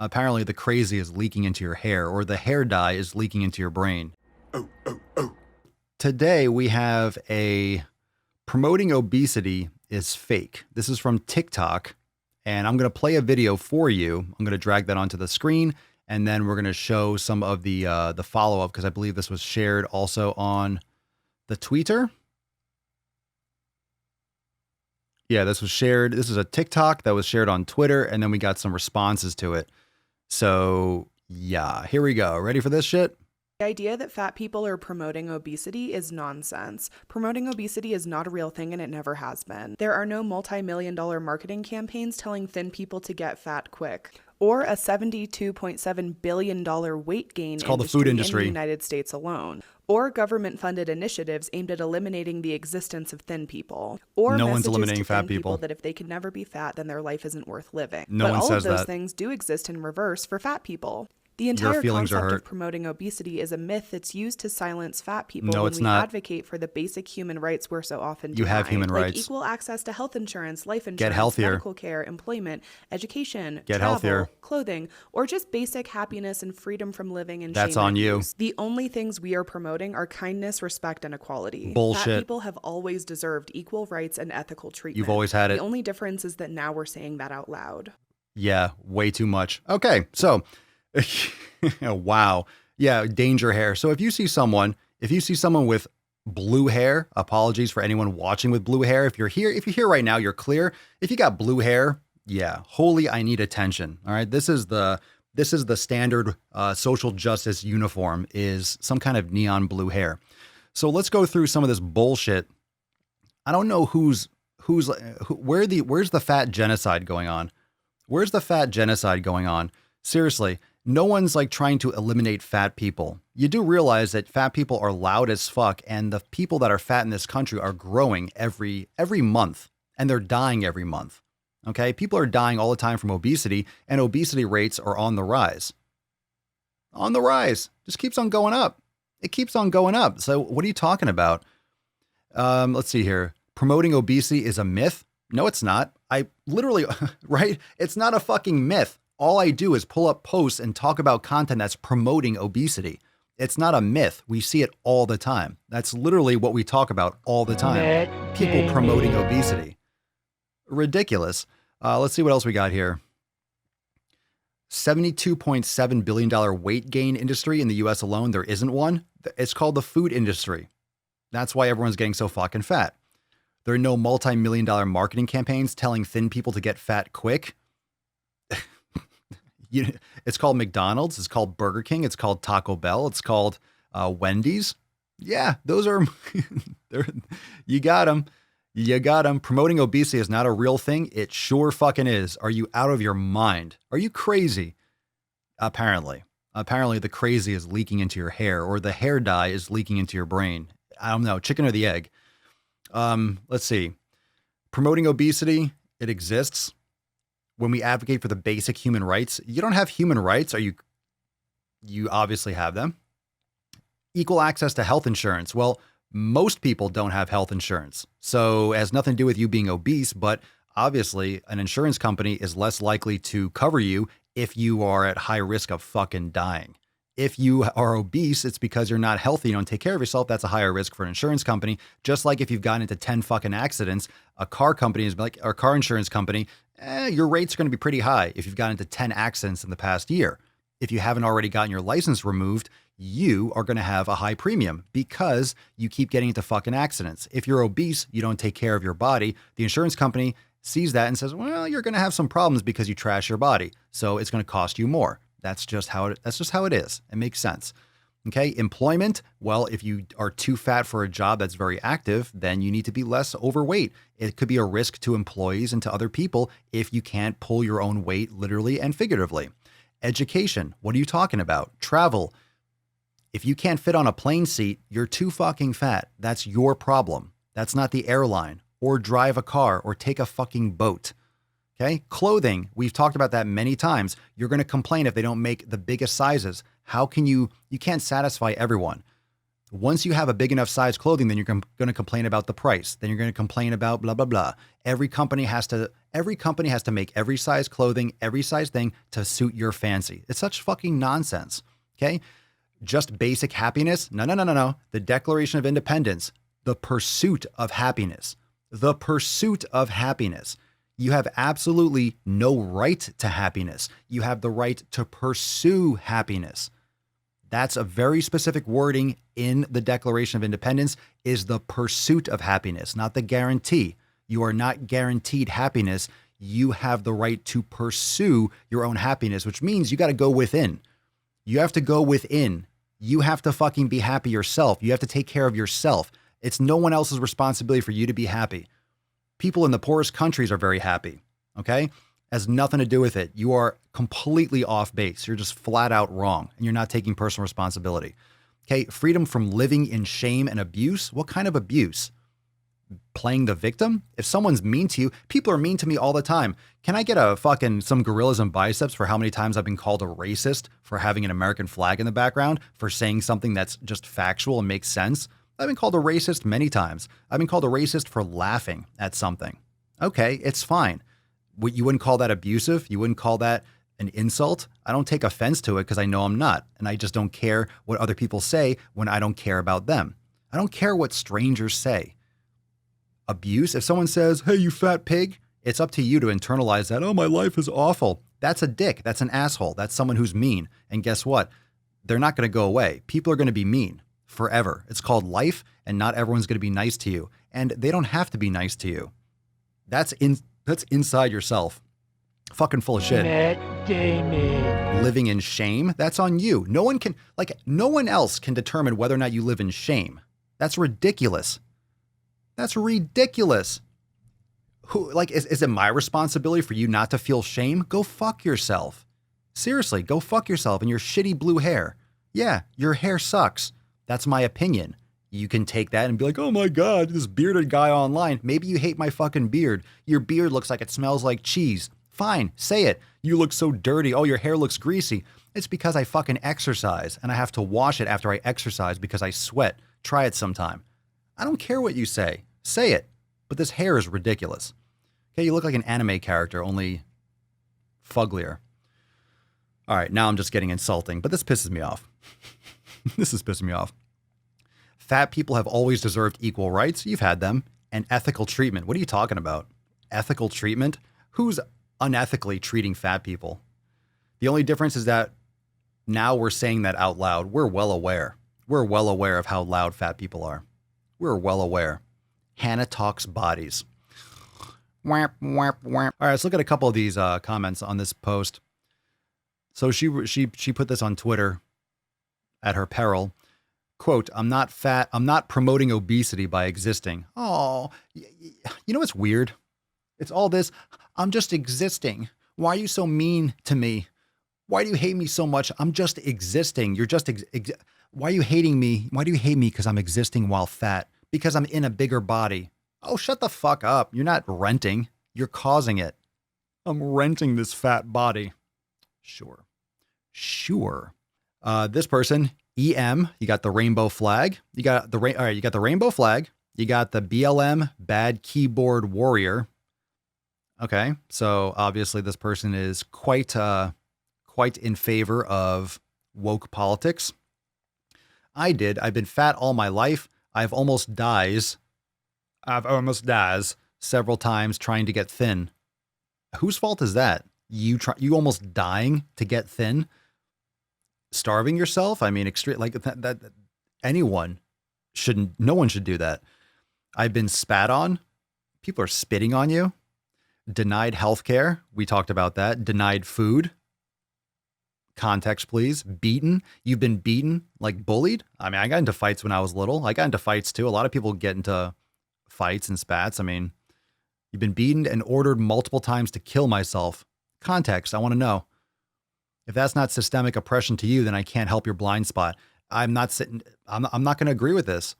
Apparently, the crazy is leaking into your hair, or the hair dye is leaking into your brain. Today, we have a promoting obesity is fake. This is from TikTok, and I'm going to play a video for you. I'm going to drag that onto the screen, and then we're going to show some of the follow-up, because I believe this was shared also on the Twitter. Yeah, this was shared. This is a TikTok that was shared on Twitter, and then we got some responses to it. So, yeah, here we go. Ready for this shit? The idea that fat people are promoting obesity is nonsense. Promoting obesity is not a real thing and it never has been. There are no multi-million-dollar marketing campaigns telling thin people to get fat quick, or a $72.7 billion weight gain It's called the food industry in the United States alone, or government-funded initiatives aimed at eliminating the existence of thin people, or no one's messages eliminating to fat thin people that if they could never be fat, then their life isn't worth living. No but one all says of those that. things do exist in reverse for fat people. The Your entire feelings are concept hurt. of promoting obesity is a myth that's used to silence fat people No, when it's we not. advocate for the basic human rights we're so often You have denied, human like rights. equal access to health insurance, life insurance, healthier. medical care, employment, education, Get travel, healthier. clothing, or just basic happiness and freedom from living in That's shame on and you. abuse. The only things we are promoting are kindness, respect, and equality. Bullshit. Fat people have always deserved equal rights and ethical treatment. You've always had it. The only difference is that now we're saying that out loud. Yeah, way too much. Okay, so, wow. Yeah, danger hair. So if you see someone with blue hair, apologies for anyone watching with blue hair. If you're here right now, you're clear. If you got blue hair, yeah, holy, I need attention. All right, this is the standard social justice uniform, is some kind of neon blue hair. So let's go through some of this bullshit. I don't know where's the fat genocide going on? Where's the fat genocide going on? Seriously, no one's like trying to eliminate fat people. You do realize that fat people are loud as fuck, and the people that are fat in this country are growing every month, and they're dying every month. Okay? People are dying all the time from obesity, and obesity rates are on the rise. On the rise. Just keeps on going up. It keeps on going up. So what are you talking about? Let's see here. Promoting obesity is a myth? No, it's not. I literally, right? It's not a fucking myth. All I do is pull up posts and talk about content that's promoting obesity. It's not a myth. We see it all the time. That's literally what we talk about all the time. People promoting obesity. Ridiculous. Let's see what else we got here. $72.7 billion weight gain industry in the US alone. There isn't one. It's called the food industry. That's why everyone's getting so fucking fat. There are no multi-million-dollar marketing campaigns telling thin people to get fat quick. It's called McDonald's. It's called Burger King. It's called Taco Bell. It's called Wendy's. Yeah, those are, you got them. You got them. Promoting obesity is not a real thing. It sure fucking is. Are you out of your mind? Are you crazy? Apparently the crazy is leaking into your hair, or the hair dye is leaking into your brain. I don't know, chicken or the egg. Let's see. Promoting obesity, it exists. When we advocate for the basic human rights, you don't have human rights. You obviously have them. Equal access to health insurance. Well, most people don't have health insurance. So it has nothing to do with you being obese, but obviously an insurance company is less likely to cover you if you are at high risk of fucking dying. If you are obese, it's because you're not healthy, you don't take care of yourself. That's a higher risk for an insurance company. Just like if you've gotten into 10 fucking accidents, a car company is like, or car insurance company, your rates are going to be pretty high if you've gotten into 10 accidents in the past year. If you haven't already gotten your license removed, you are going to have a high premium because you keep getting into fucking accidents. If you're obese, you don't take care of your body. The insurance company sees that and says, well, you're going to have some problems because you trash your body. So it's going to cost you more. That's just how it is. It makes sense. Okay. Employment. Well, if you are too fat for a job that's very active, then you need to be less overweight. It could be a risk to employees and to other people if you can't pull your own weight, literally and figuratively. Education. What are you talking about? Travel. If you can't fit on a plane seat, you're too fucking fat. That's your problem. That's not the airline, or drive a car, or take a fucking boat. Okay. Clothing. We've talked about that many times. You're going to complain if they don't make the biggest sizes. How can you can't satisfy everyone. Once you have a big enough size clothing, then you're going to complain about the price. Then you're going to complain about blah, blah, blah. Every company has to make every size clothing, every size thing to suit your fancy. It's such fucking nonsense. Okay. Just basic happiness. No, no, no, no, no. The Declaration of Independence, the pursuit of happiness, the pursuit of happiness. You have absolutely no right to happiness. You have the right to pursue happiness. That's a very specific wording in the Declaration of Independence, is the pursuit of happiness, not the guarantee. You are not guaranteed happiness. You have the right to pursue your own happiness, which means you got to go within. You have to go within. You have to fucking be happy yourself. You have to take care of yourself. It's no one else's responsibility for you to be happy. People in the poorest countries are very happy, okay? Has nothing to do with it. You are completely off base. You're just flat out wrong, and you're not taking personal responsibility. Okay, freedom from living in shame and abuse. What kind of abuse? Playing the victim? If someone's mean to you, people are mean to me all the time. Can I get some gorillas and biceps for how many times I've been called a racist for having an American flag in the background, for saying something that's just factual and makes sense? I've been called a racist many times. I've been called a racist for laughing at something. Okay, it's fine. You wouldn't call that abusive? You wouldn't call that an insult? I don't take offense to it because I know I'm not. And I just don't care what other people say when I don't care about them. I don't care what strangers say. Abuse, if someone says, hey, you fat pig, it's up to you to internalize that. Oh, my life is awful. That's a dick. That's an asshole. That's someone who's mean. And guess what? They're not going to go away. People are going to be mean forever. It's called life, and not everyone's going to be nice to you. And they don't have to be nice to you. That's inside yourself. Fucking full of shit. Matt Damon. Living in shame, that's on you. No one else can determine whether or not you live in shame. That's ridiculous. That's ridiculous. Is it my responsibility for you not to feel shame? Go fuck yourself. Seriously, go fuck yourself and your shitty blue hair. Yeah, your hair sucks. That's my opinion. You can take that and be like, oh my God, this bearded guy online. Maybe you hate my fucking beard. Your beard looks like it smells like cheese. Fine, say it. You look so dirty. Oh, your hair looks greasy. It's because I fucking exercise and I have to wash it after I exercise because I sweat. Try it sometime. I don't care what you say. Say it. But this hair is ridiculous. Okay, you look like an anime character, only fugglier. All right, now I'm just getting insulting, but this pisses me off. This is pissing me off. Fat people have always deserved equal rights. You've had them. And ethical treatment. What are you talking about? Ethical treatment? Who's unethically treating fat people? The only difference is that now we're saying that out loud. We're well aware. We're well aware of how loud fat people are. We're well aware. Hannah talks bodies. Whap, whap, whap. All right, let's look at a couple of these comments on this post. So she put this on Twitter at her peril. Quote, I'm not fat. I'm not promoting obesity by existing. Oh, you know what's weird? It's all this. I'm just existing. Why are you so mean to me? Why do you hate me so much? I'm just existing. You're just, why are you hating me? Why do you hate me? Because I'm existing while fat. Because I'm in a bigger body. Oh, shut the fuck up. You're not renting. You're causing it. I'm renting this fat body. Sure. This person, EM, you got the rainbow flag. You got the rainbow flag. You got the BLM bad keyboard warrior. Okay, so obviously this person is quite in favor of woke politics. I've been fat all my life. I've almost dies several times trying to get thin. Whose fault is that? You almost dying to get thin? Starving yourself? I mean, extreme, like that no one should do that. I've been spat on. People are spitting on you. Denied healthcare. We talked about that. Denied food. Context, please. Beaten. You've been beaten, like bullied. I mean, I got into fights when I was little. I got into fights too. A lot of people get into fights and spats. I mean, you've been beaten and ordered multiple times to kill myself. Context. I want to know. If that's not systemic oppression to you, then I can't help your blind spot. I'm not going to agree with this.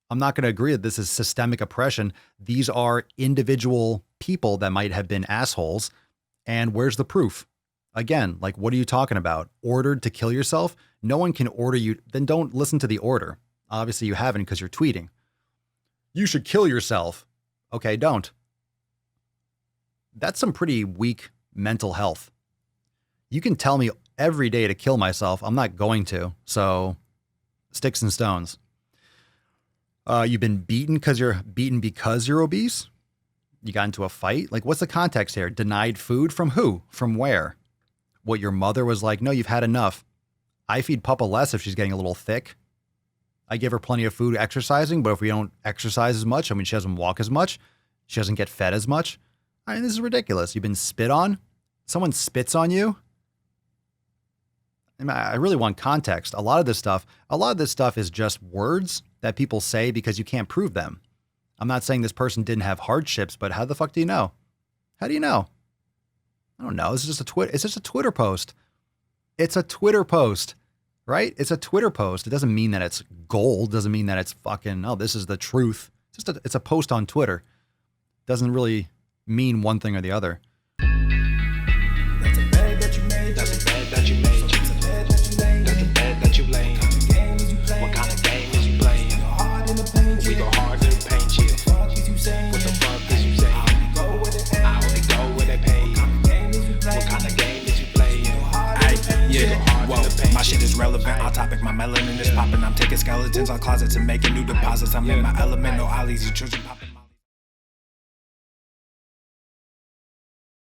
I'm not going to agree that this is systemic oppression. These are individual people that might have been assholes. And where's the proof? Again, like, what are you talking about? Ordered to kill yourself? No one can order you. Then don't listen to the order. Obviously you haven't because you're tweeting. You should kill yourself. Okay, don't. That's some pretty weak mental health. You can tell me every day to kill myself. I'm not going to. So sticks and stones. You've been beaten because you're obese. You got into a fight. Like, what's the context here? Denied food from who? From where? What, your mother was like, no, you've had enough. I feed Papa less if she's getting a little thick. I give her plenty of food exercising, but if we don't exercise as much, I mean, she doesn't walk as much. She doesn't get fed as much. I mean, this is ridiculous. You've been spit on. Someone spits on you. I really want context. A lot of this stuff is just words that people say because you can't prove them. I'm not saying this person didn't have hardships, but how the fuck do you know? How do you know? I don't know. It's just a Twitter post. It's a Twitter post, right? It's a Twitter post. It doesn't mean that it's gold. It doesn't mean that it's fucking, oh, this is the truth. It's a post on Twitter. Doesn't really mean one thing or the other. That's a bed that you made. That's a bed that you made. That's a bed that you laid. What kind of game is you playing? We go hard in the paint, yeah. What the fuck is you saying? I only go where they pay. What kind of game is you playing? Yeah, whoa, my shit is relevant. On topic, my melanin is popping. I'm taking skeletons out closets and making new deposits. I'm in my element, no ollies, you children popping.